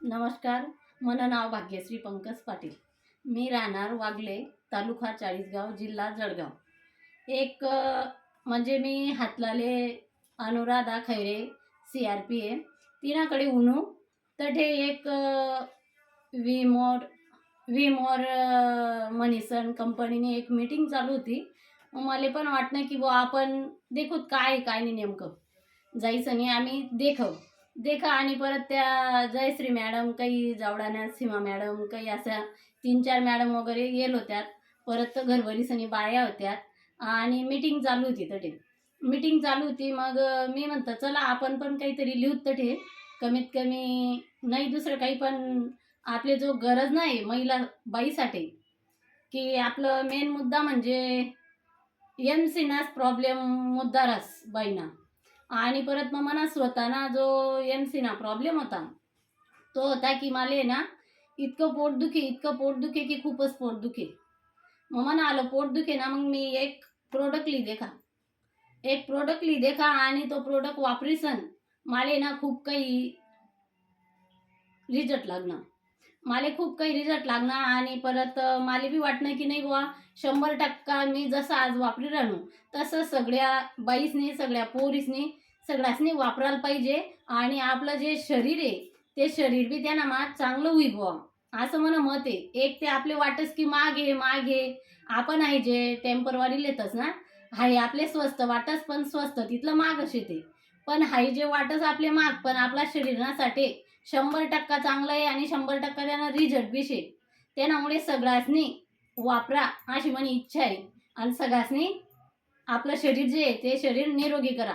नमस्कार. माझं नाव भाग्यश्री पंकज पाटील. मी राहणार वागले, तालुका चाळीसगाव, जिल्हा जळगाव. म्हणजे मी हातलाले अनुराधा खैरे CRP आहे. तिनाकडे उनू तठे एक विमोर मनीसन कंपनीने एक मीटिंग चालू होती. मग मला पण वाटणं की बुवा आपण देखूत काय काय नाही नेमकं जायचं नाही. आम्ही देखा आणि परत त्या जयश्री मॅडम, काही जावडाण्या सीमा मॅडम, काही अशा 3-4 मॅडम वगैरे येल होत्यात. परत घरभरीसनी बाया होत्यात आणि मीटिंग चालू होती तठे. मीटिंग चालू होती. मग मी म्हणतं चला आपण पण काहीतरी लिहूत तठे, कमीत कमी नाही दुसरं काही, पण आपले जो गरज नाही महिला बाईसाठी, की आपलं मेन मुद्दा म्हणजे एमसीनाच प्रॉब्लेम मुद्दा रास बाईना. आणि परत मग मला स्वतःना जो एमसीना प्रॉब्लेम होता तो होता की मला ना इतकं पोट दुखे की खूपच पोट दुखे. मग मला आलं पोट दुखे ना, मग मी एक प्रोडक्ट ली देखा आणि तो प्रोडक्ट वापरीसन मला ना खूप काही रिझल्ट लागणार. आणि परत मला बी वाटणं की नाही बुवा 100% मी जसं आज वापरी राहणू तसं सगळ्या बाईसनी, सगळ्या पोरीसनी, सगळ्यासनी वापरायला पाहिजे. आणि आपलं जे शरीर आहे ते शरीर बी त्यांना मा चांगलं होईल बुवा, असं मला मत आहे. एक ते आपले वाटस की मागे आपण आहे जे टेम्परवारी लेतच ना, हाय आपले स्वस्त वाटस, पण स्वस्त तिथलं मागच येते. पण हाय जे वाटस आपले माग, पण आपल्या शरीरासाठी 100% चांगलं आहे आणि 100% त्यांना रिझल्ट बी शे. त्यामुळे सगळ्यासनी वापरा अशी माझी इच्छा आहे. आणि सगळ्यासनी आपलं शरीर जे आहे ते शरीर निरोगी करा.